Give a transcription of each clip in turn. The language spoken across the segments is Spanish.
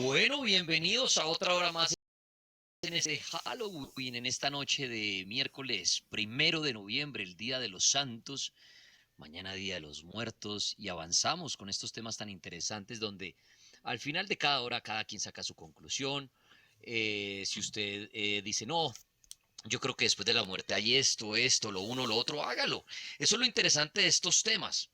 Bueno, bienvenidos a otra hora más en este Halloween, en esta noche de miércoles 1 de noviembre, el Día de los Santos, mañana Día de los Muertos, y avanzamos con estos temas tan interesantes donde al final de cada hora cada quien saca su conclusión. Si usted dice, no, yo creo que después de la muerte hay esto, lo uno, lo otro, hágalo. Eso es lo interesante de estos temas,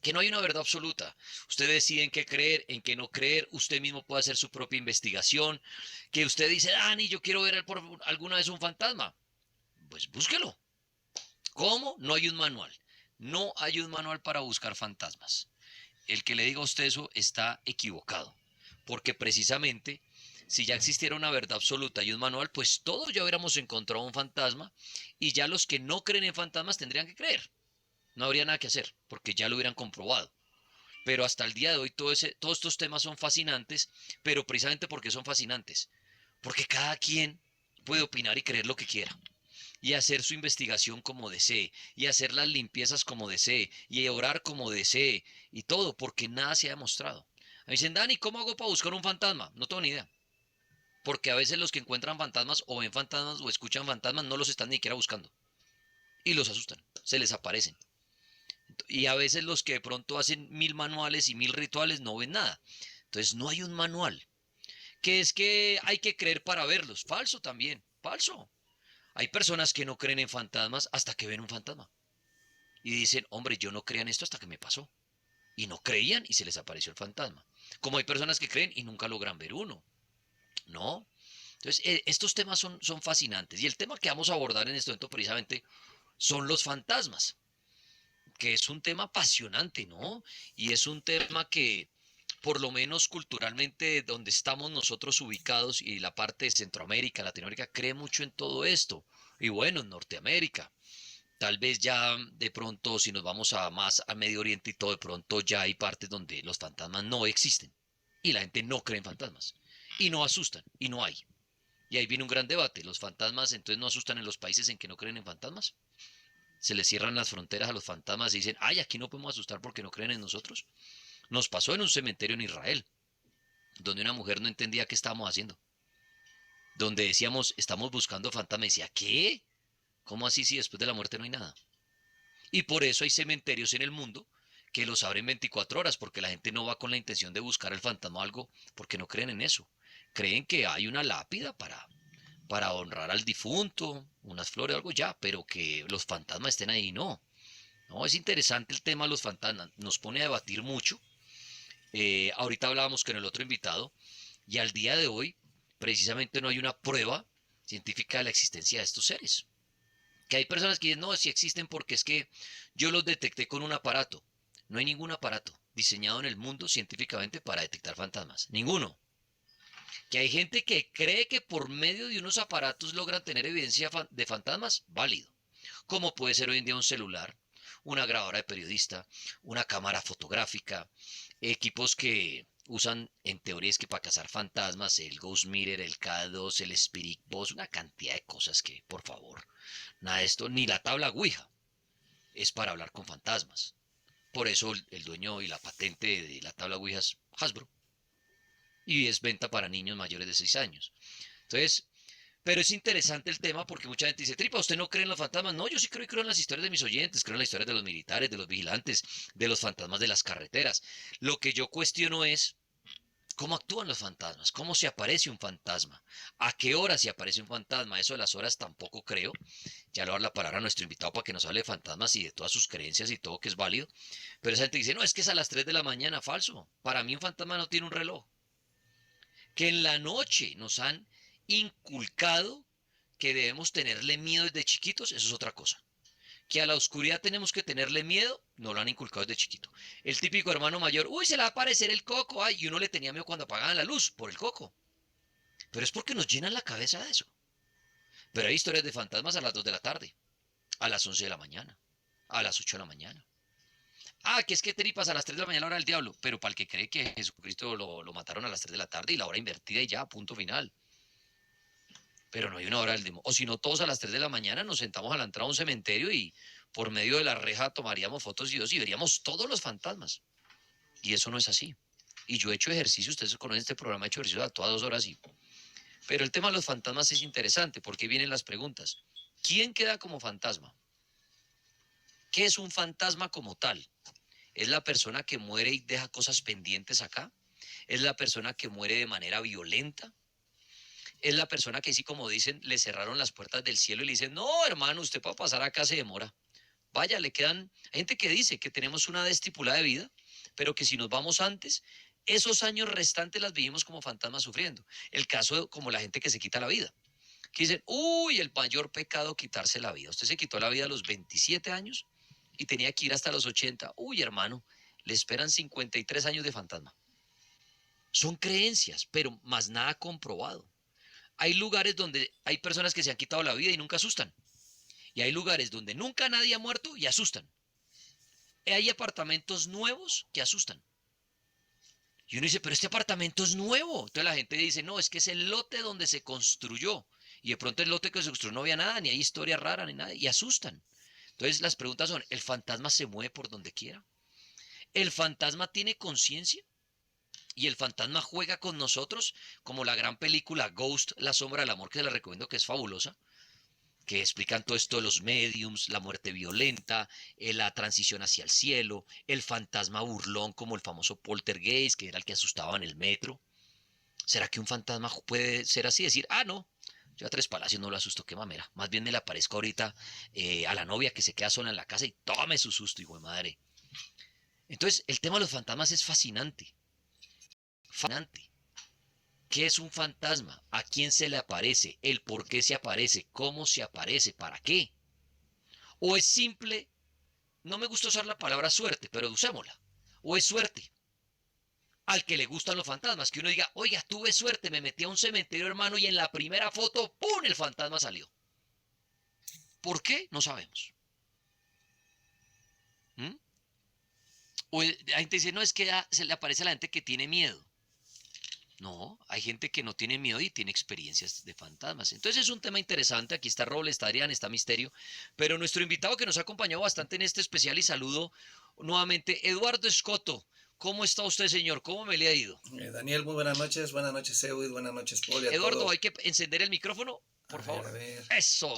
que no hay una verdad absoluta. Usted decide en qué creer, en qué no creer. Usted mismo puede hacer su propia investigación. Que usted dice, Dani, yo quiero ver por alguna vez un fantasma. Pues búsquelo. ¿Cómo? No hay un manual. No hay un manual para buscar fantasmas. El que le diga a usted eso está equivocado. Porque precisamente, si ya existiera una verdad absoluta y un manual, pues todos ya hubiéramos encontrado un fantasma y ya los que no creen en fantasmas tendrían que creer. No habría nada que hacer, porque ya lo hubieran comprobado. Pero hasta el día de hoy todos estos temas son fascinantes, pero precisamente porque son fascinantes, porque cada quien puede opinar y creer lo que quiera, y hacer su investigación como desee, y hacer las limpiezas como desee, y orar como desee, y todo, porque nada se ha demostrado. Me dicen, Dani, ¿cómo hago para buscar un fantasma? No tengo ni idea. Porque a veces los que encuentran fantasmas o ven fantasmas o escuchan fantasmas no los están ni siquiera buscando. Y los asustan, se les aparecen. Y a veces los que de pronto hacen 1000 manuales y 1000 rituales no ven nada. Entonces no hay un manual. Que es que hay que creer para verlos. Falso también. Falso. Hay personas que no creen en fantasmas hasta que ven un fantasma. Y dicen, hombre, yo no creía en esto hasta que me pasó. Y no creían y se les apareció el fantasma. Como hay personas que creen y nunca logran ver uno. ¿No? Entonces, estos temas son fascinantes. Y el tema que vamos a abordar en este momento precisamente son los fantasmas, que es un tema apasionante, ¿no? Y es un tema que, por lo menos culturalmente, donde estamos nosotros ubicados y la parte de Centroamérica, Latinoamérica, cree mucho en todo esto. Y bueno, en Norteamérica. Tal vez ya de pronto, si nos vamos a más a Medio Oriente y todo, de pronto ya hay partes donde los fantasmas no existen. Y la gente no cree en fantasmas. Y no asustan. Y no hay. Y ahí viene un gran debate. ¿Los fantasmas entonces no asustan en los países en que no creen en fantasmas? Se les cierran las fronteras a los fantasmas y dicen, ay, aquí no podemos asustar porque no creen en nosotros. Nos pasó en un cementerio en Israel, donde una mujer no entendía qué estábamos haciendo. Donde decíamos, estamos buscando fantasmas. Y decía, ¿qué? ¿Cómo así si después de la muerte no hay nada? Y por eso hay cementerios en el mundo que los abren 24 horas, porque la gente no va con la intención de buscar el fantasma o algo, porque no creen en eso. Creen que hay una lápida para honrar al difunto, unas flores o algo ya, pero que los fantasmas estén ahí, no. No, es interesante el tema de los fantasmas, nos pone a debatir mucho. Ahorita hablábamos con el otro invitado y al día de hoy precisamente no hay una prueba científica de la existencia de estos seres. Que hay personas que dicen, no, si existen porque es que yo los detecté con un aparato. No hay ningún aparato diseñado en el mundo científicamente para detectar fantasmas. Ninguno. Que hay gente que cree que por medio de unos aparatos logran tener evidencia de fantasmas, válido. Como puede ser hoy en día un celular, una grabadora de periodista, una cámara fotográfica, equipos que usan en teorías que para cazar fantasmas, el Ghost Mirror, el K2, el Spirit Box, una cantidad de cosas que, por favor, nada de esto, ni la tabla Ouija es para hablar con fantasmas. Por eso el dueño y la patente de la tabla Ouija es Hasbro y es venta para niños mayores de 6 años. Entonces, pero es interesante el tema porque mucha gente dice, Tripa, ¿usted no cree en los fantasmas? No, yo sí creo y creo en las historias de mis oyentes, creo en las historias de los militares, de los vigilantes, de los fantasmas de las carreteras. Lo que yo cuestiono es cómo actúan los fantasmas, cómo se aparece un fantasma, a qué hora se aparece un fantasma. Eso de las horas tampoco creo. Ya le voy a dar la palabra a nuestro invitado para que nos hable de fantasmas y de todas sus creencias y todo que es válido. Pero esa gente dice, no, es que es a las 3 de la mañana, falso. Para mí un fantasma no tiene un reloj. Que en la noche nos han inculcado que debemos tenerle miedo desde chiquitos, eso es otra cosa. Que a la oscuridad tenemos que tenerle miedo, no lo han inculcado desde chiquito. El típico hermano mayor, uy, se le va a aparecer el coco, ay, y uno le tenía miedo cuando apagaban la luz por el coco. Pero es porque nos llenan la cabeza de eso. Pero hay historias de fantasmas a las 2 de la tarde, a las 11 de la mañana, a las 8 de la mañana. Ah, que es que tripas a las 3 de la mañana la hora del diablo, pero para el que cree que Jesucristo lo mataron a las 3 de la tarde y la hora invertida y ya, punto final. Pero no hay una hora del demonio. O si no, todos a las 3 de la mañana nos sentamos a la entrada de un cementerio y por medio de la reja tomaríamos fotos y veríamos todos los fantasmas. Y eso no es así. Y yo he hecho ejercicio, ustedes conocen este programa, he hecho ejercicio a todas 2 horas. Pero el tema de los fantasmas es interesante porque vienen las preguntas. ¿Quién queda como fantasma? ¿Qué es un fantasma como tal? ¿Es la persona que muere y deja cosas pendientes acá? ¿Es la persona que muere de manera violenta? ¿Es la persona que sí, como dicen, le cerraron las puertas del cielo y le dicen, no, hermano, usted para pasar acá se demora? Vaya, le quedan, hay gente que dice que tenemos una edad estipulada de vida, pero que si nos vamos antes, esos años restantes las vivimos como fantasmas sufriendo. El caso de, como la gente que se quita la vida, que dicen, uy, el mayor pecado quitarse la vida. Usted se quitó la vida a los 27 años y tenía que ir hasta los 80. Uy, hermano, le esperan 53 años de fantasma. Son creencias, pero más nada comprobado. Hay lugares donde hay personas que se han quitado la vida y nunca asustan. Y hay lugares donde nunca nadie ha muerto y asustan. Hay apartamentos nuevos que asustan. Y uno dice, pero este apartamento es nuevo. Entonces la gente dice, no, es que es el lote donde se construyó. Y de pronto el lote que se construyó no había nada, ni hay historia rara, ni nada. Y asustan. Entonces las preguntas son, ¿el fantasma se mueve por donde quiera? ¿El fantasma tiene conciencia? ¿Y el fantasma juega con nosotros? Como la gran película Ghost, La sombra del amor, que se la recomiendo, que es fabulosa, que explican todo esto de los mediums, la muerte violenta, la transición hacia el cielo, el fantasma burlón como el famoso poltergeist, que era el que asustaba en el metro. ¿Será que un fantasma puede ser así? Decir, ah, no, yo a Tres Palacios no lo asusto, qué mamera. Más bien me le aparezco ahorita a la novia que se queda sola en la casa y tome su susto, hijo de madre. Entonces, el tema de los fantasmas es fascinante. Fascinante. ¿Qué es un fantasma? ¿A quién se le aparece? ¿El por qué se aparece? ¿Cómo se aparece? ¿Para qué? ¿O es simple? No me gusta usar la palabra suerte, pero usémosla. ¿O es suerte? Al que le gustan los fantasmas, que uno diga, oiga, tuve suerte, me metí a un cementerio, hermano, y en la primera foto, ¡pum!, el fantasma salió. ¿Por qué? No sabemos. ¿Mm? O la gente dice, no, es que se le aparece a la gente que tiene miedo. No, hay gente que no tiene miedo y tiene experiencias de fantasmas. Entonces es un tema interesante. Aquí está Roble, está Adrián, está Misterio. Pero nuestro invitado que nos ha acompañado bastante en este especial y saludo nuevamente, Eduardo Escoto. ¿Cómo está usted, señor? ¿Cómo me le ha ido? Daniel, muy buenas noches, Eud, buenas noches, Paul, y a Eduardo, hay todos. que encender el micrófono, por favor. A ver. Eso,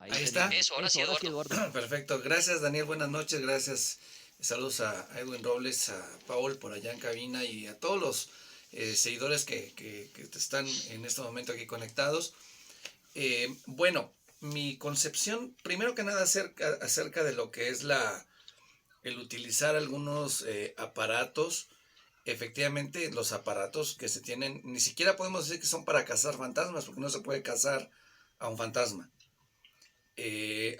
Ahí está. eso, ahora sí, Eduardo. Perfecto, gracias Daniel, buenas noches, gracias. Saludos a Edwin Robles, a Paul por allá en cabina y a todos los seguidores que están en este momento aquí conectados. Bueno, mi concepción, primero que nada, acerca de lo que es el utilizar algunos aparatos. Efectivamente, los aparatos que se tienen, ni siquiera podemos decir que son para cazar fantasmas, porque no se puede cazar a un fantasma.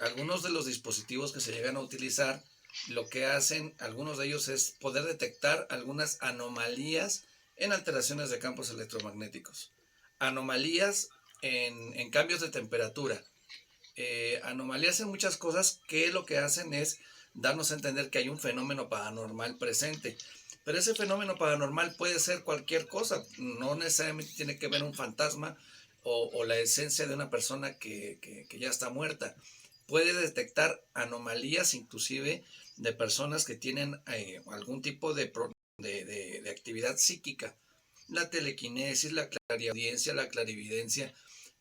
Algunos de los dispositivos que se llegan a utilizar, lo que hacen algunos de ellos es poder detectar algunas anomalías en alteraciones de campos electromagnéticos. Anomalías en cambios de temperatura. Anomalías en muchas cosas que lo que hacen es darnos a entender que hay un fenómeno paranormal presente. Pero ese fenómeno paranormal puede ser cualquier cosa, no necesariamente tiene que ver un fantasma o la esencia de una persona que ya está muerta. Puede detectar anomalías inclusive de personas que tienen algún tipo de actividad psíquica. La telequinesis, la clariaudiencia, la clarividencia,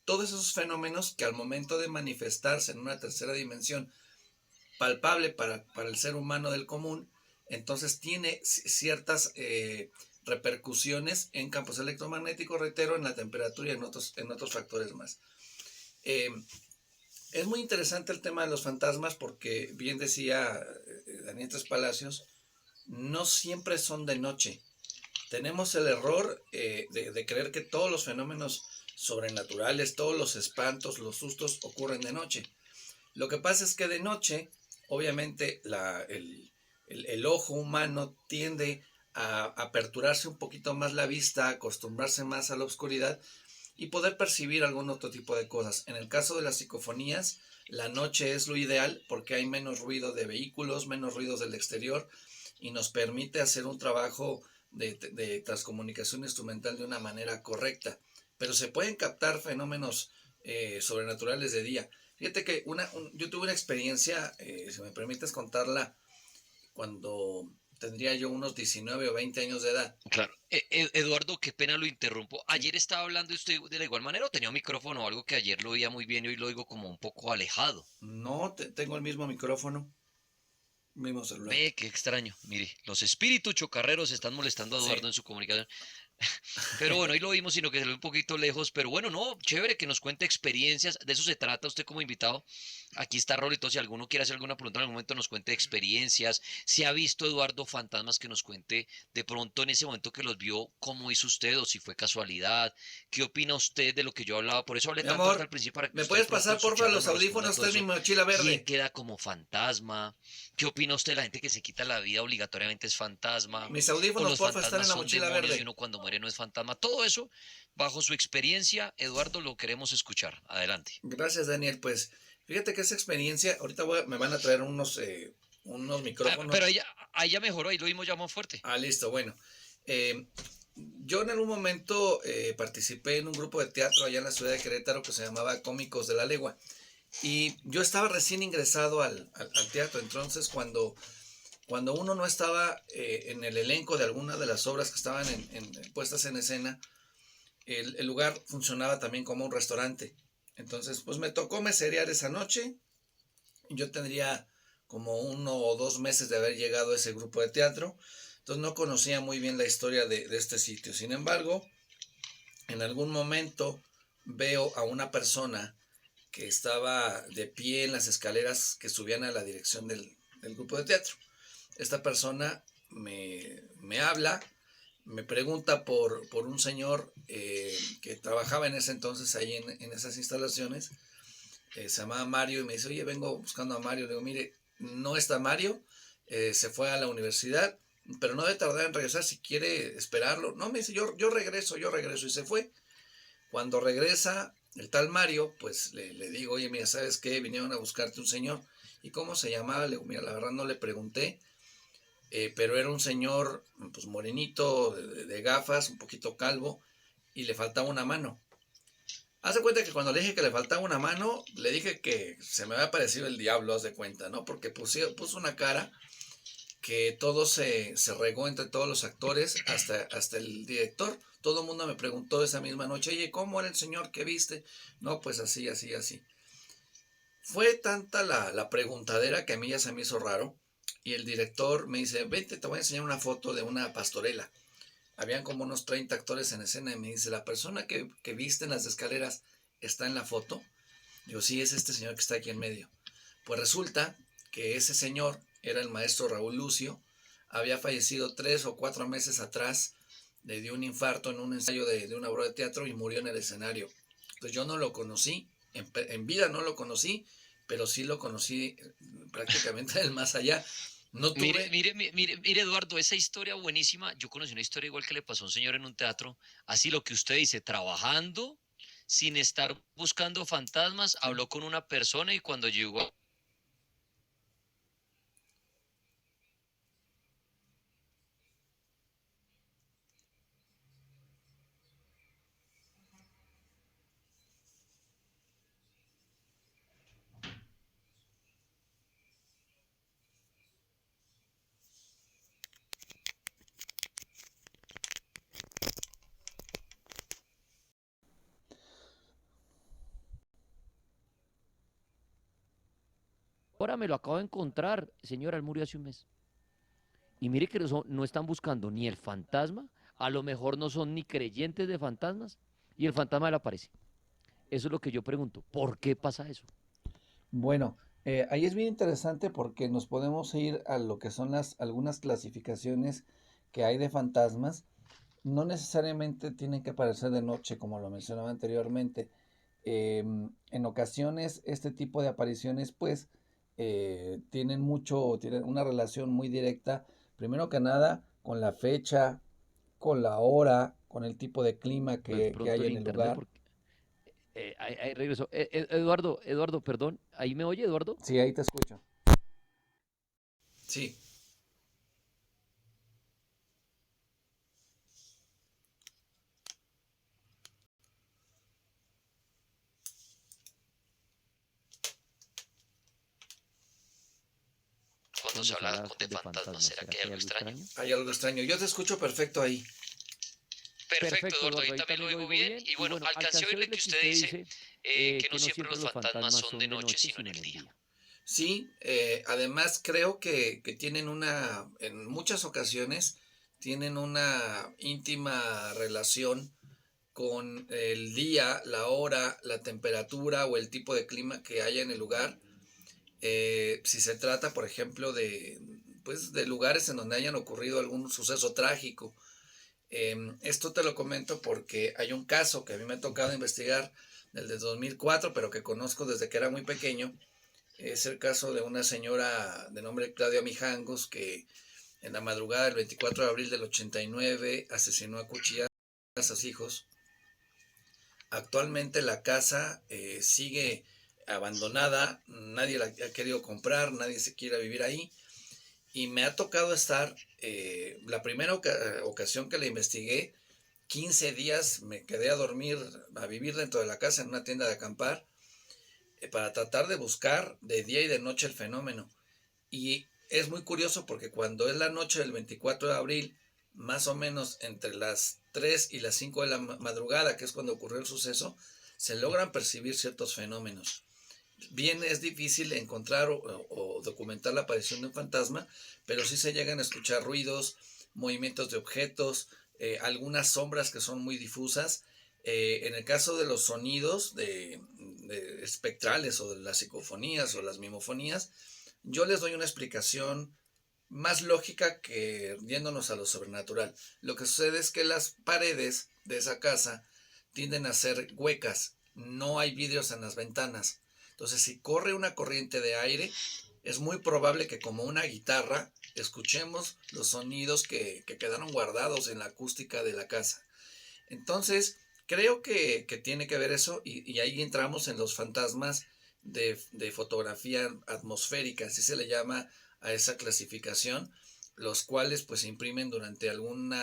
todos esos fenómenos que al momento de manifestarse en una tercera dimensión palpable para el ser humano del común, entonces tiene ciertas repercusiones en campos electromagnéticos, reitero, en la temperatura y en otros factores más. Eh, es muy interesante el tema de los fantasmas porque, bien decía Daniel Tres Palacios, no siempre son de noche. Tenemos el error de creer que todos los fenómenos sobrenaturales, todos los espantos, los sustos ocurren de noche. Lo que pasa es que de noche, obviamente, el ojo humano tiende a aperturarse un poquito más la vista, a acostumbrarse más a la oscuridad y poder percibir algún otro tipo de cosas. En el caso de las psicofonías, la noche es lo ideal porque hay menos ruido de vehículos, menos ruidos del exterior y nos permite hacer un trabajo de transcomunicación instrumental de una manera correcta. Pero se pueden captar fenómenos sobrenaturales de día. Fíjate que yo tuve una experiencia, si me permites contarla, cuando tendría yo unos 19 o 20 años de edad. Claro. Eduardo, qué pena lo interrumpo. Ayer estaba hablando usted de la igual manera o tenía un micrófono o algo que ayer lo oía muy bien y hoy lo oigo como un poco alejado. No, tengo el mismo micrófono, mismo celular. Ve, qué extraño. Mire, los espíritus chocarreros están molestando a Sí. Eduardo en su comunicación. Pero bueno, ahí lo vimos, sino que se ve un poquito lejos. Pero bueno, no, chévere que nos cuente experiencias. De eso se trata usted como invitado. Aquí está Rolito. Si alguno quiere hacer alguna pregunta en algún momento, nos cuente experiencias. Si ha visto Eduardo fantasmas, que nos cuente de pronto en ese momento que los vio, cómo hizo usted o si fue casualidad. ¿Qué opina usted de lo que yo hablaba? Por eso hablé Mi tanto ahorita amor, al principio para que ¿me usted de puedes pronto pasar en su porfa charla los nos responda audífonos? todo Está en mi eso. mochila ¿Quién verde. queda como fantasma? ¿Qué opina usted de la gente que se quita la vida obligatoriamente es fantasma? Mis ¿O audífonos, los porfa, están en fantasmas la son mochila demonios y verde. uno cuando muere no es fantasma? Todo eso, bajo su experiencia, Eduardo, lo queremos escuchar. Adelante. Gracias, Daniel. Pues fíjate que esa experiencia, ahorita me van a traer unos Pero micrófonos. ahí ya mejoró, ahí lo vimos ya más fuerte. Ah, listo, bueno. Eh, yo en algún momento participé en un grupo de teatro allá en la ciudad de Querétaro que se llamaba Cómicos de la Legua. Y yo estaba recién ingresado al teatro, entonces cuando uno no estaba en el elenco de alguna de las obras que estaban puestas en escena, el lugar funcionaba también como un restaurante. Entonces, pues me tocó meserear esa noche. Yo tendría como 1 o 2 meses de haber llegado a ese grupo de teatro. Entonces no conocía muy bien la historia de este sitio. Sin embargo, en algún momento veo a una persona que estaba de pie en las escaleras que subían a la dirección del grupo de teatro. Esta persona me habla, me pregunta por un señor que trabajaba en ese entonces ahí en esas instalaciones. Se llamaba Mario y me dice, oye, vengo buscando a Mario. Le digo, mire, no está Mario, se fue a la universidad, pero no debe tardar en regresar si quiere esperarlo. No, me dice, yo regreso y se fue. Cuando regresa el tal Mario, pues le digo, oye, mira, ¿sabes qué? Vinieron a buscarte un señor. ¿Y cómo se llamaba? Le digo, mira, la verdad no le pregunté, pero era un señor, pues morenito, de gafas, un poquito calvo, y le faltaba una mano. Haz de cuenta que cuando le dije que le faltaba una mano, le dije que se me había parecido el diablo, haz de cuenta, ¿no? Porque puso una cara que todo se regó entre todos los actores, hasta el director. Todo el mundo me preguntó esa misma noche, oye, ¿cómo era el señor que viste? No, pues así, así, así. Fue tanta la preguntadera que a mí ya se me hizo raro. Y el director me dice, vente, te voy a enseñar una foto de una pastorela. Habían como unos 30 actores en escena y me dice, ¿la persona que viste en las escaleras está en la foto? Digo, sí, es este señor que está aquí en medio. Pues resulta que ese señor era el maestro Raúl Lucio, había fallecido 3 o 4 meses atrás, le dio un infarto en un ensayo de una obra de teatro y murió en el escenario. Entonces yo no lo conocí, en vida no lo conocí, pero sí lo conocí prácticamente del más allá. No Mire, tuve, mire, mire, Eduardo, esa historia buenísima. Yo conocí una historia igual que le pasó a un señor en un teatro. Así lo que usted dice, trabajando, sin estar buscando fantasmas, sí, habló con una persona y cuando llegó ahora me lo acabo de encontrar, señora, él murió hace un mes. Y mire que no están buscando ni el fantasma, a lo mejor no son ni creyentes de fantasmas, y el fantasma le aparece. Eso es lo que yo pregunto, ¿por qué pasa eso? bueno, ahí es bien interesante porque nos podemos ir a lo que son algunas clasificaciones que hay de fantasmas. No necesariamente tienen que aparecer de noche, como lo mencionaba anteriormente. En ocasiones, este tipo de apariciones, pues, tienen una relación muy directa, primero que nada, con la fecha, con la hora, con el tipo de clima De que pronto hay el en el internet, lugar. porque ahí regresó. Eduardo, perdón, ¿ahí me oye, Eduardo? Sí, ahí te escucho. Sí, cuando se habla de fantasmas? ¿Será que hay algo extraño? Hay algo extraño. Yo te escucho perfecto ahí. Perfecto, Eduardo, ahí también lo oigo bien. Y bueno, alcancé a oírle que usted dice que no siempre los fantasmas son de noche, sino en el día. Sí, además creo que tienen en muchas ocasiones, tienen una íntima relación con el día, la hora, la temperatura o el tipo de clima que haya en el lugar. Si se trata, por ejemplo, pues, de lugares en donde hayan ocurrido algún suceso trágico. Esto te lo comento porque hay un caso que a mí me ha tocado investigar del de 2004, pero que conozco desde que era muy pequeño. Es el caso de una señora de nombre Claudia Mijangos que en la madrugada del 24 de abril del 89 asesinó a cuchillas a sus hijos. Actualmente la casa sigue abandonada, nadie la ha querido comprar, nadie se quiere vivir ahí. Y me ha tocado estar, la primera ocasión que la investigué, 15 días me quedé a dormir, a vivir dentro de la casa en una tienda de acampar, para tratar de buscar de día y de noche el fenómeno. Y es muy curioso porque cuando es la noche del 24 de abril, más o menos entre las 3 y las 5 de la madrugada, que es cuando ocurrió el suceso, se logran percibir ciertos fenómenos. Bien es difícil encontrar o documentar la aparición de un fantasma, pero sí se llegan a escuchar ruidos, movimientos de objetos, algunas sombras que son muy difusas. En el caso de los sonidos de espectrales o de las psicofonías o las mimofonías, yo les doy una explicación más lógica que yéndonos a lo sobrenatural. Lo que sucede es que las paredes de esa casa tienden a ser huecas, no hay vidrios en las ventanas. Entonces, si corre una corriente de aire, es muy probable que como una guitarra escuchemos los sonidos que quedaron guardados en la acústica de la casa. Entonces, creo que tiene que ver eso y ahí entramos en los fantasmas de fotografía atmosférica, así se le llama a esa clasificación, los cuales pues se imprimen durante algún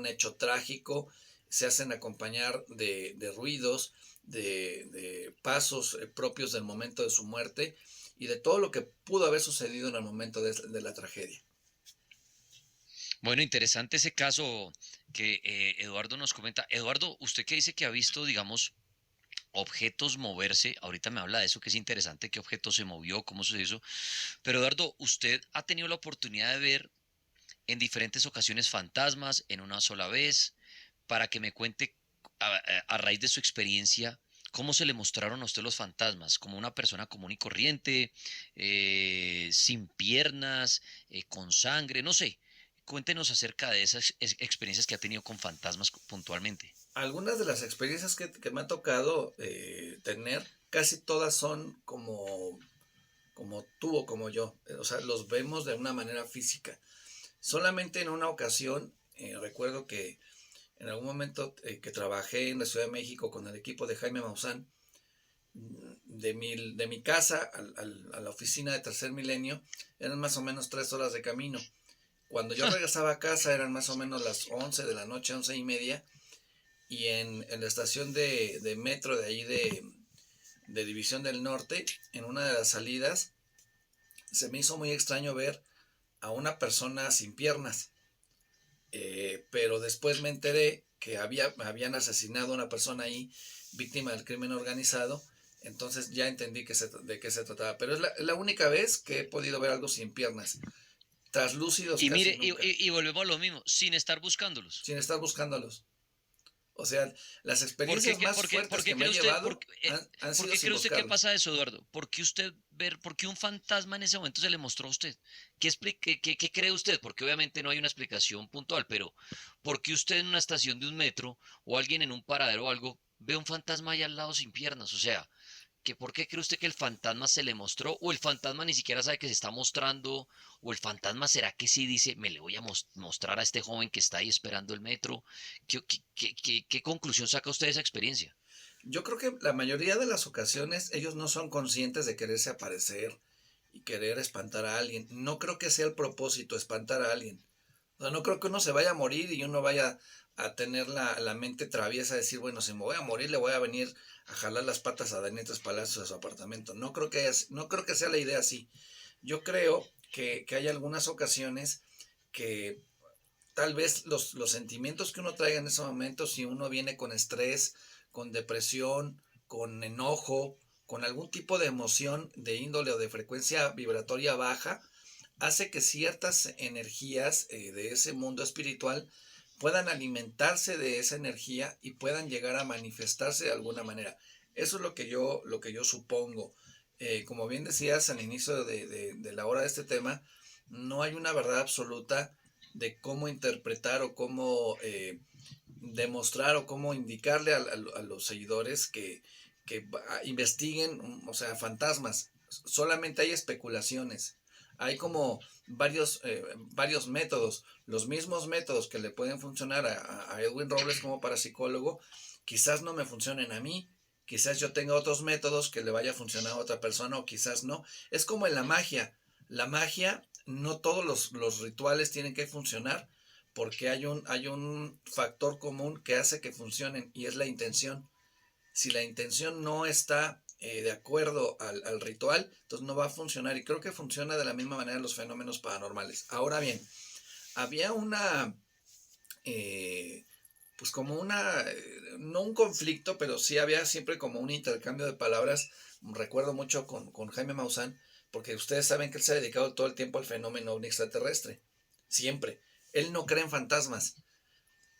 hecho trágico, se hacen acompañar de ruidos, de pasos propios del momento de su muerte y de todo lo que pudo haber sucedido en el momento de la tragedia. Bueno, interesante ese caso que Eduardo nos comenta. Eduardo, usted que dice que ha visto, digamos, objetos moverse, ahorita me habla de eso que es interesante, qué objeto se movió, cómo se hizo, pero Eduardo, ¿usted ha tenido la oportunidad de ver en diferentes ocasiones fantasmas en una sola vez? Para que me cuente a raíz de su experiencia, ¿cómo se le mostraron a usted los fantasmas? ¿Como una persona común y corriente, sin piernas, con sangre? No sé. Cuéntenos acerca de esas experiencias que ha tenido con fantasmas puntualmente. Algunas de las experiencias que me ha tocado tener, casi todas son como tú o como yo. O sea, los vemos de una manera física. Solamente en una ocasión, recuerdo que en algún momento que trabajé en la Ciudad de México con el equipo de Jaime Maussan, de mi casa a la oficina de Tercer Milenio, eran más o menos 3 horas de camino. Cuando yo regresaba a casa eran más o menos las 11 de la noche, 11:30, y en la estación de metro de ahí de División del Norte, en una de las salidas, se me hizo muy extraño ver a una persona sin piernas. Pero después me enteré que habían asesinado a una persona ahí, víctima del crimen organizado. Entonces ya entendí de qué se trataba. Pero es la única vez que he podido ver algo sin piernas. Traslúcidos Y casi mire, nunca. y volvemos a lo mismo, sin estar buscándolos. Sin estar buscándolos. O sea, las ¿Por qué, experiencias más por fuertes que qué me cree ha usted, llevado han por sido qué sin cree usted que buscarlos. pasa eso, Eduardo? ¿Por qué un fantasma en ese momento se le mostró a usted? ¿Qué cree usted? Porque obviamente no hay una explicación puntual, pero ¿por qué usted en una estación de un metro o alguien en un paradero o algo ve un fantasma allá al lado sin piernas? O sea, que por qué cree usted que el fantasma se le mostró o el fantasma ni siquiera sabe que se está mostrando o el fantasma será que sí dice me le voy a mostrar a este joven que está ahí esperando el metro. ¿Qué conclusión saca usted de esa experiencia? Yo creo que la mayoría de las ocasiones ellos no son conscientes de quererse aparecer y querer espantar a alguien. No creo que sea el propósito espantar a alguien. O sea, no creo que uno se vaya a morir y uno vaya a tener la mente traviesa de decir, bueno, si me voy a morir le voy a venir a jalar las patas a Daniel Palacios a su apartamento. No creo que sea la idea así. Yo creo que hay algunas ocasiones que tal vez los sentimientos que uno traiga en ese momento, si uno viene con estrés, con depresión, con enojo, con algún tipo de emoción de índole o de frecuencia vibratoria baja, hace que ciertas energías de ese mundo espiritual puedan alimentarse de esa energía y puedan llegar a manifestarse de alguna manera. Eso es lo que yo supongo. Como bien decías al inicio de la hora de este tema, no hay una verdad absoluta de cómo interpretar o cómo demostrar o cómo indicarle a los seguidores que investiguen, o sea, fantasmas. Solamente hay especulaciones. Hay como varios métodos. Los mismos métodos que le pueden funcionar a Edwin Robles como parapsicólogo, quizás no me funcionen a mí. Quizás yo tenga otros métodos que le vaya a funcionar a otra persona o quizás no. Es como en la magia. La magia, no todos los rituales tienen que funcionar porque hay un factor común que hace que funcionen y es la intención. Si la intención no está de acuerdo al ritual, entonces no va a funcionar. Y creo que funciona de la misma manera los fenómenos paranormales. Ahora bien, había eh, pues como no un conflicto, pero sí había siempre como un intercambio de palabras. Recuerdo mucho con Jaime Maussan, porque ustedes saben que él se ha dedicado todo el tiempo al fenómeno ovni extraterrestre. Siempre. Él no cree en fantasmas.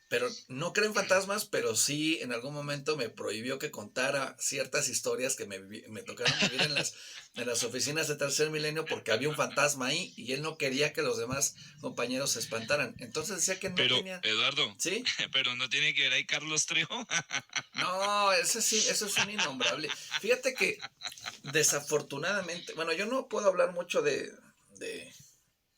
Pero no creo en fantasmas, pero sí en algún momento me prohibió que contara ciertas historias que me tocaron vivir en las oficinas de Tercer Milenio porque había un fantasma ahí y él no quería que los demás compañeros se espantaran. Entonces decía que no Pero, tenía... Eduardo, ¿Sí? pero no tiene que ver ahí Carlos Trejo. No, ese sí, eso es un innombrable. Fíjate que desafortunadamente, bueno, yo no puedo hablar mucho de,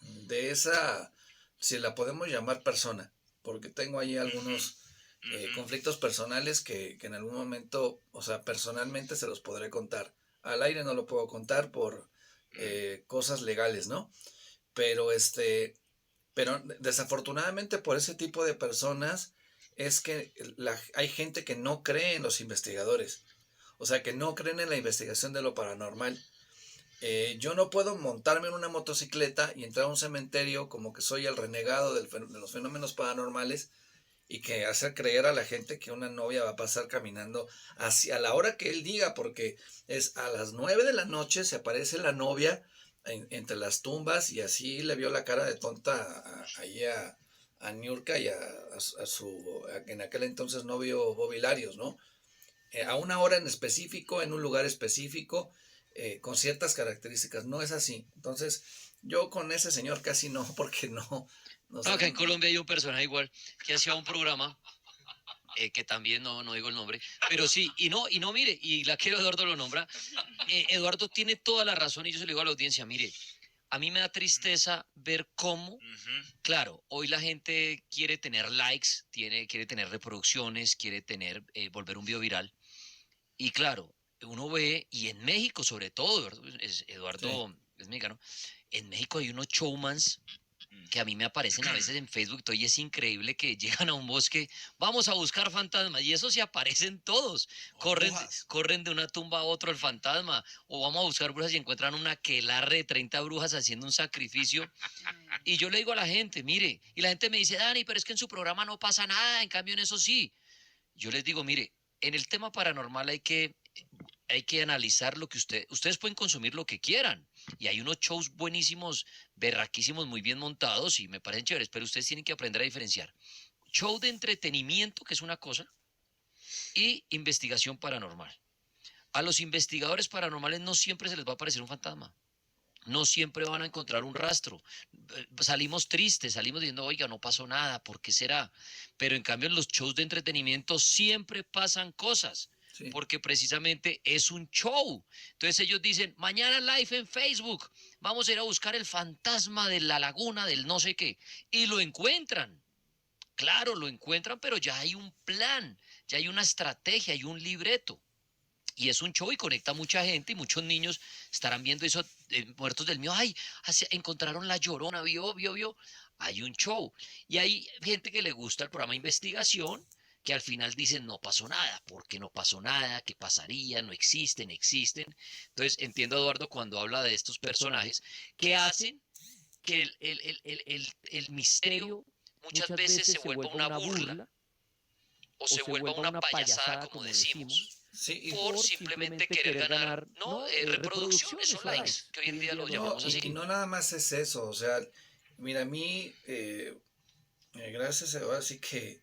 de esa, si la podemos llamar persona, porque tengo ahí algunos conflictos personales que en algún momento, o sea, personalmente se los podré contar. Al aire no lo puedo contar por cosas legales, ¿no? Pero pero desafortunadamente por ese tipo de personas es que hay gente que no cree en los investigadores, o sea, que no creen en la investigación de lo paranormal. Yo no puedo montarme en una motocicleta y entrar a un cementerio como que soy el renegado de los fenómenos paranormales y que hacer creer a la gente que una novia va a pasar caminando hacia la hora que él diga, porque es a las 9 de la noche se aparece la novia entre las tumbas y así le vio la cara de tonta ahí a Niurka y a su en aquel entonces novio Bobby Larios, ¿no? A una hora en específico, en un lugar específico, con ciertas características. No es así. Entonces, yo con ese señor casi no, porque no, no No, sé. acá en Colombia hay un personaje igual que hacía un programa que también no digo el nombre, pero sí, y no, mire, y la que Eduardo lo nombra, Eduardo tiene toda la razón y yo se lo digo a la audiencia, mire, a mí me da tristeza ver cómo, claro, hoy la gente quiere tener likes, quiere tener reproducciones, quiere tener, volver un video viral, y claro, uno ve, y en México sobre todo, Sí. Eduardo es mexicano, en México hay unos showmans que a mí me aparecen a veces en Facebook y es increíble que llegan a un bosque, vamos a buscar fantasmas, y eso sí aparecen todos, O brujas. corren de una tumba a otra el fantasma, o vamos a buscar brujas y encuentran una aquelarre de 30 brujas haciendo un sacrificio, y yo le digo a la gente, mire, y la gente me dice, Dani, pero es que en su programa no pasa nada, en cambio en eso sí. Yo les digo, mire, en el tema paranormal hay que analizar lo que ustedes pueden consumir lo que quieran. Y hay unos shows buenísimos, berraquísimos, muy bien montados y me parecen chéveres, pero ustedes tienen que aprender a diferenciar. Show de entretenimiento, que es una cosa, y investigación paranormal. A los investigadores paranormales no siempre se les va a aparecer un fantasma. No siempre van a encontrar un rastro. Salimos tristes, salimos diciendo, oiga, no pasó nada, ¿por qué será? Pero en cambio en los shows de entretenimiento siempre pasan cosas, Sí. porque precisamente es un show. Entonces ellos dicen, mañana live en Facebook, vamos a ir a buscar el fantasma de la laguna del no sé qué, y lo encuentran. Claro, lo encuentran, pero ya hay un plan, ya hay una estrategia, hay un libreto. Y es un show y conecta a mucha gente y muchos niños estarán viendo eso, muertos del miedo. Ay, encontraron la Llorona, vio. Hay un show. Y hay gente que le gusta el programa de investigación, que al final dicen no pasó nada, porque no pasó nada, qué pasaría, no existen, existen. Entonces entiendo a Eduardo cuando habla de estos personajes que hacen que el misterio muchas veces se vuelva una burla o se vuelva una payasada, como decimos, Sí, por simplemente querer ganar, no, reproducciones o likes, que hoy en día lo no, llamamos así. y no nada más es eso, o sea, mira, a mí, gracias ahora sí que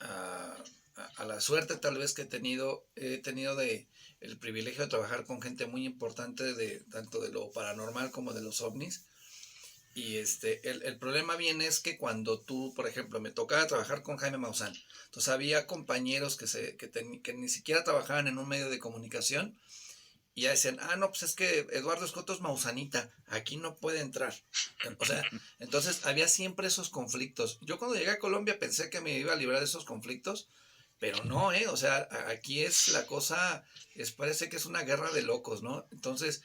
a, a la suerte tal vez que he tenido de el privilegio de trabajar con gente muy importante de tanto de lo paranormal como de los ovnis. Y el problema viene es que cuando tú, por ejemplo, me tocaba trabajar con Jaime Maussan, entonces había compañeros que ni siquiera trabajaban en un medio de comunicación y ya decían, ah, no, pues es que Eduardo Escoto es Mausanita, aquí no puede entrar. O sea, entonces había siempre esos conflictos. Yo cuando llegué a Colombia pensé que me iba a librar de esos conflictos, pero no, o sea, aquí es la cosa, parece que es una guerra de locos, ¿no? Entonces,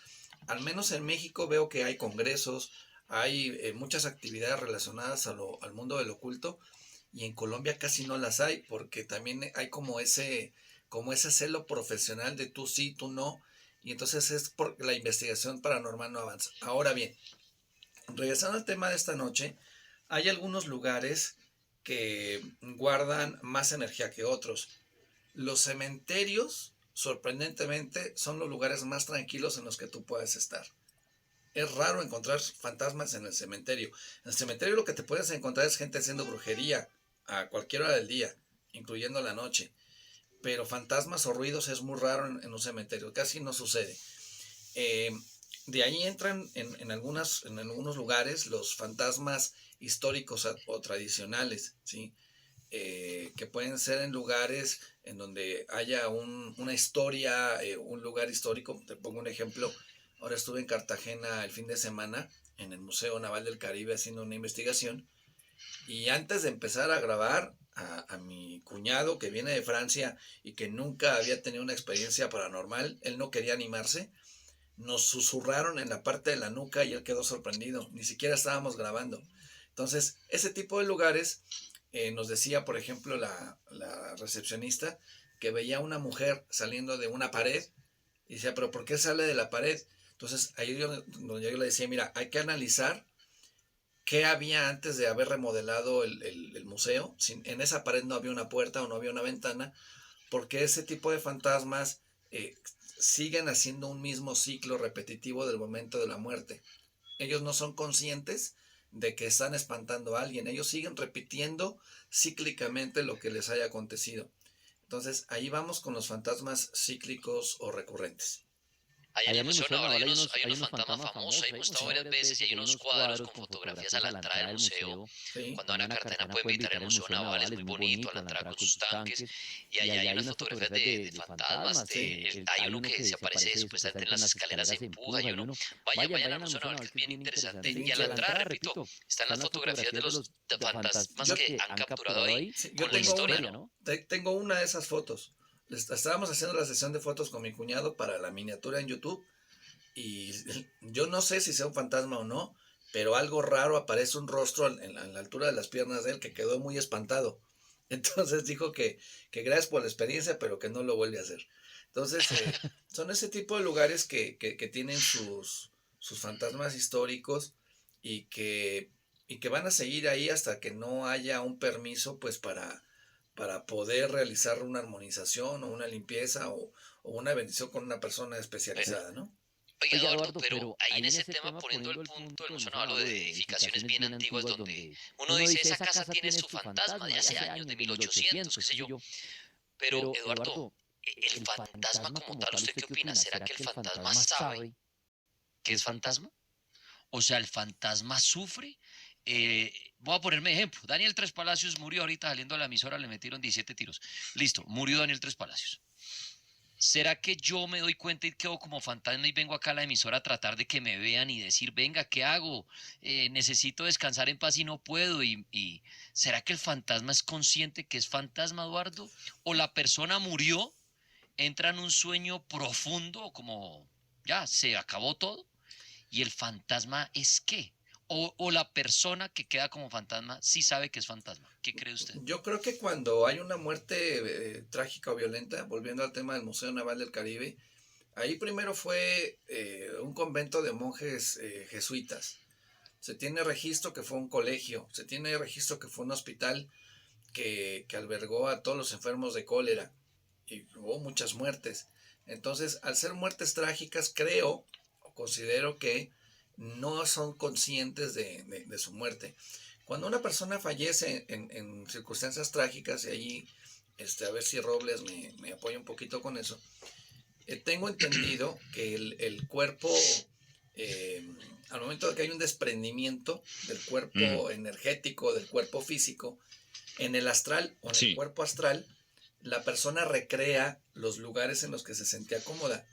al menos en México veo que hay congresos, hay muchas actividades relacionadas al mundo del oculto, y en Colombia casi no las hay, porque también hay como ese celo profesional de tú sí, tú no, y entonces es porque la investigación paranormal no avanza. Ahora bien, regresando al tema de esta noche, hay algunos lugares que guardan más energía que otros. Los cementerios, sorprendentemente, son los lugares más tranquilos en los que tú puedes estar. Es raro encontrar fantasmas en el cementerio. En el cementerio lo que te puedes encontrar es gente haciendo brujería a cualquier hora del día, incluyendo la noche. Pero fantasmas o ruidos es muy raro en un cementerio, casi no sucede. Eh, de ahí entran en algunos lugares los fantasmas históricos o tradicionales, ¿sí? Que pueden ser en lugares en donde haya una historia, un lugar histórico. Te pongo un ejemplo. Ahora estuve en Cartagena el fin de semana, en el Museo Naval del Caribe, haciendo una investigación. Y antes de empezar a grabar, a mi cuñado que viene de Francia y que nunca había tenido una experiencia paranormal, él no quería animarse, nos susurraron en la parte de la nuca y él quedó sorprendido. Ni siquiera estábamos grabando. Entonces, ese tipo de lugares, nos decía, por ejemplo, la recepcionista, que veía una mujer saliendo de una pared y decía, pero ¿por qué sale de la pared? Entonces, ahí yo le decía, mira, hay que analizar qué había antes de haber remodelado el museo. En esa pared no había una puerta o no había una ventana, porque ese tipo de fantasmas eh, siguen haciendo un mismo ciclo repetitivo del momento de la muerte. Ellos no son conscientes de que están espantando a alguien, ellos siguen repitiendo cíclicamente lo que les haya acontecido. Entonces ahí vamos con los fantasmas cíclicos o recurrentes. Allá en el Museo Naval hay unos fantasmas famosos, hemos estado varias veces y hay unos cuadros con fotografías a la entrada del museo. ¿Sí? Cuando van a Cartagena pueden visitar el Museo Naval, es muy bonito, a la entrada con sus tanques. Y allá hay unas fotografías de fantasmas, Sí. hay uno que se aparece supuestamente en las escaleras, se empuja y uno, vayan al Museo Naval, que es bien interesante. Sí, Y a la entrada, repito, están las fotografías de los fantasmas Yo, que han capturado ahí, sí, yo con la tengo historia, una, ¿no? tengo una de esas fotos. Estábamos haciendo la sesión de fotos con mi cuñado para la miniatura en YouTube. Y yo no sé si sea un fantasma o no, pero algo raro, aparece un rostro en la altura de las piernas de él que quedó muy espantado. Entonces dijo que gracias por la experiencia, pero que no lo vuelve a hacer. Entonces, son ese tipo de lugares que tienen sus fantasmas históricos y que van a seguir ahí hasta que no haya un permiso, pues, para poder realizar una armonización o una limpieza o una bendición con una persona especializada, ¿no? Oiga, Eduardo, pero ahí en ese tema, poniendo el punto del Museo Naval, hablo de edificaciones bien antiguas donde uno dice, esa casa tiene su fantasma de hace años, de 1800, qué sé yo. Pero, Eduardo, el fantasma como tal, ¿usted qué opina? ¿Será que el fantasma sabe que es fantasma? O sea, el fantasma sufre. Voy a ponerme ejemplo. Daniel Tres Palacios murió ahorita saliendo de la emisora, le metieron 17 tiros. Listo, murió Daniel Tres Palacios. ¿Será que yo me doy cuenta y quedo como fantasma y vengo acá a la emisora a tratar de que me vean y decir, venga, ¿qué hago? Necesito descansar en paz y no puedo. Y ¿será que el fantasma es consciente que es fantasma, Eduardo? ¿O la persona murió, entra en un sueño profundo, como ya se acabó todo? ¿Y el fantasma es qué? O la persona que queda como fantasma sí sabe que es fantasma. ¿Qué cree usted? Yo creo que cuando hay una muerte trágica o violenta, volviendo al tema del Museo Naval del Caribe, ahí primero fue un convento de monjes jesuitas. Se tiene registro que fue un colegio, se tiene registro que fue un hospital que albergó a todos los enfermos de cólera y hubo muchas muertes. Entonces, al ser muertes trágicas, creo o considero que no son conscientes de su muerte. Cuando una persona fallece en circunstancias trágicas, y allí, a ver si Robles me apoya un poquito con eso, tengo entendido que el cuerpo, eh, al momento de que hay un desprendimiento del cuerpo energético, del cuerpo físico, en el astral o en el Sí. cuerpo astral, la persona recrea los lugares en los que se sentía cómoda.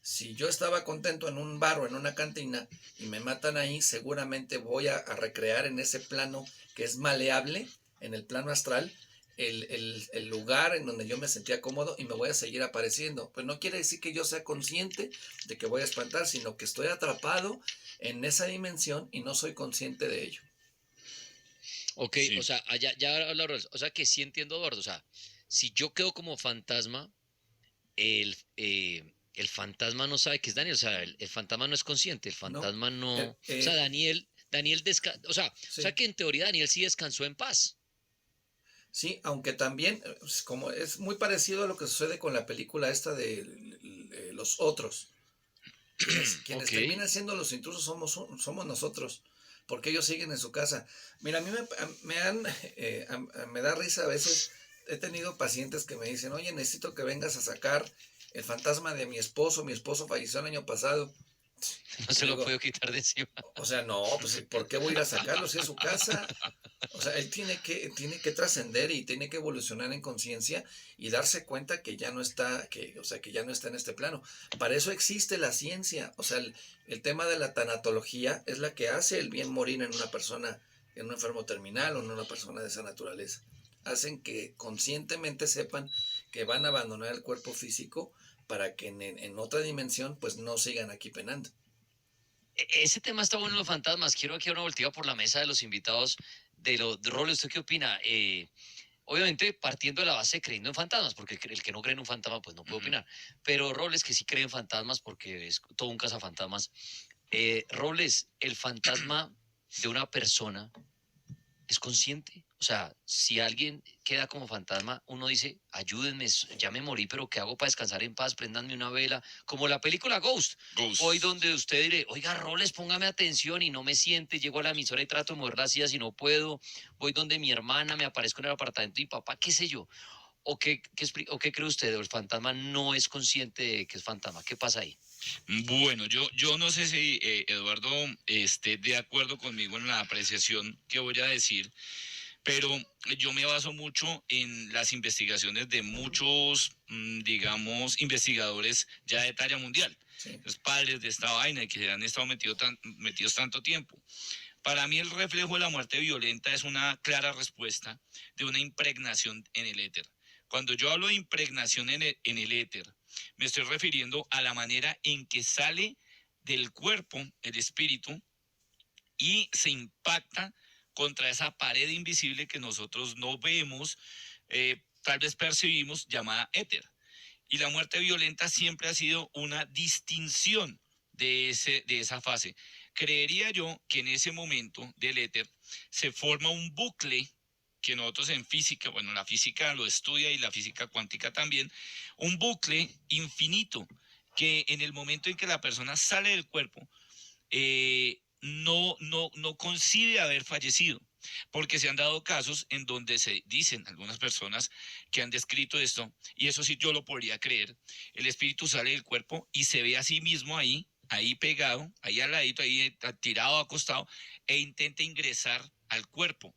Si yo estaba contento en un bar o en una cantina y me matan ahí, seguramente voy a recrear en ese plano que es maleable, en el plano astral, el lugar en donde yo me sentía cómodo y me voy a seguir apareciendo. Pues no quiere decir que yo sea consciente de que voy a espantar, sino que estoy atrapado en esa dimensión y no soy consciente de ello. Ok, o Sí. sea, ya habla Robles. O sea que sí entiendo, Eduardo. O sea, si yo quedo como fantasma, el fantasma no sabe que es Daniel. O sea, el fantasma no es consciente. El ¿No? fantasma no. Eh, O sea, eh, Daniel o sea sí. que en teoría Daniel sí descansó en paz. Sí, aunque también, como es muy parecido a lo que sucede con la película esta de Los Otros. Quienes Ok. terminan siendo los intrusos somos nosotros, porque ellos siguen en su casa. Mira, a mí me da risa a veces. He tenido pacientes que me dicen, oye, necesito que vengas a sacar el fantasma de mi esposo falleció el año pasado. No Le se lo digo, puedo quitar de encima. o sea, no, pues ¿por qué voy a ir a sacarlo si es su casa? O sea, él tiene que trascender y tiene que evolucionar en conciencia y darse cuenta que ya no está, que ya no está en este plano. Para eso existe la ciencia. O sea, el tema de la tanatología es la que hace el bien morir en una persona, en un enfermo terminal o en una persona de esa naturaleza. Hacen que conscientemente sepan que van a abandonar el cuerpo físico para que en otra dimensión pues no sigan aquí penando. Ese tema está bueno en los fantasmas. Quiero aquí una volteada por la mesa de los invitados de Roles. ¿Usted qué opina? Obviamente partiendo de la base creyendo en fantasmas, porque el que no cree en un fantasma pues no puede opinar. Pero Roles que sí cree en fantasmas porque es todo un cazafantasmas. Robles, el fantasma de una persona es consciente. O sea, si alguien queda como fantasma, uno dice, ayúdenme, ya me morí, pero ¿qué hago para descansar en paz? Préndanme una vela, como la película Ghost. Voy Ghost. donde usted diré, oiga, Roles, póngame atención y no me siente, llego a la emisora y trato de mover las sillas y no puedo. Voy donde mi hermana, me aparezco en el apartamento y papá, qué sé yo. ¿O qué cree usted? ¿El fantasma no es consciente de que es fantasma? ¿Qué pasa ahí? Bueno, yo no sé si Eduardo esté de acuerdo conmigo en la apreciación que voy a decir, pero yo me baso mucho en las investigaciones de muchos, digamos, investigadores ya de talla mundial, Sí. los padres de esta vaina y que se han estado metidos tanto tiempo. Para mí el reflejo de la muerte violenta es una clara respuesta de una impregnación en el éter. Cuando yo hablo de impregnación en el éter, me estoy refiriendo a la manera en que sale del cuerpo el espíritu y se impacta contra esa pared invisible que nosotros no vemos, tal vez percibimos, llamada éter. Y la muerte violenta siempre ha sido una distinción de esa fase. Creería yo que en ese momento del éter se forma un bucle que nosotros en física, bueno, la física lo estudia y la física cuántica también, un bucle infinito que en el momento en que la persona sale del cuerpo, no concibe haber fallecido, porque se han dado casos en donde se dicen algunas personas que han descrito esto, y eso sí yo lo podría creer, el espíritu sale del cuerpo y se ve a sí mismo ahí pegado, ahí al ladito, ahí tirado, acostado, e intenta ingresar al cuerpo.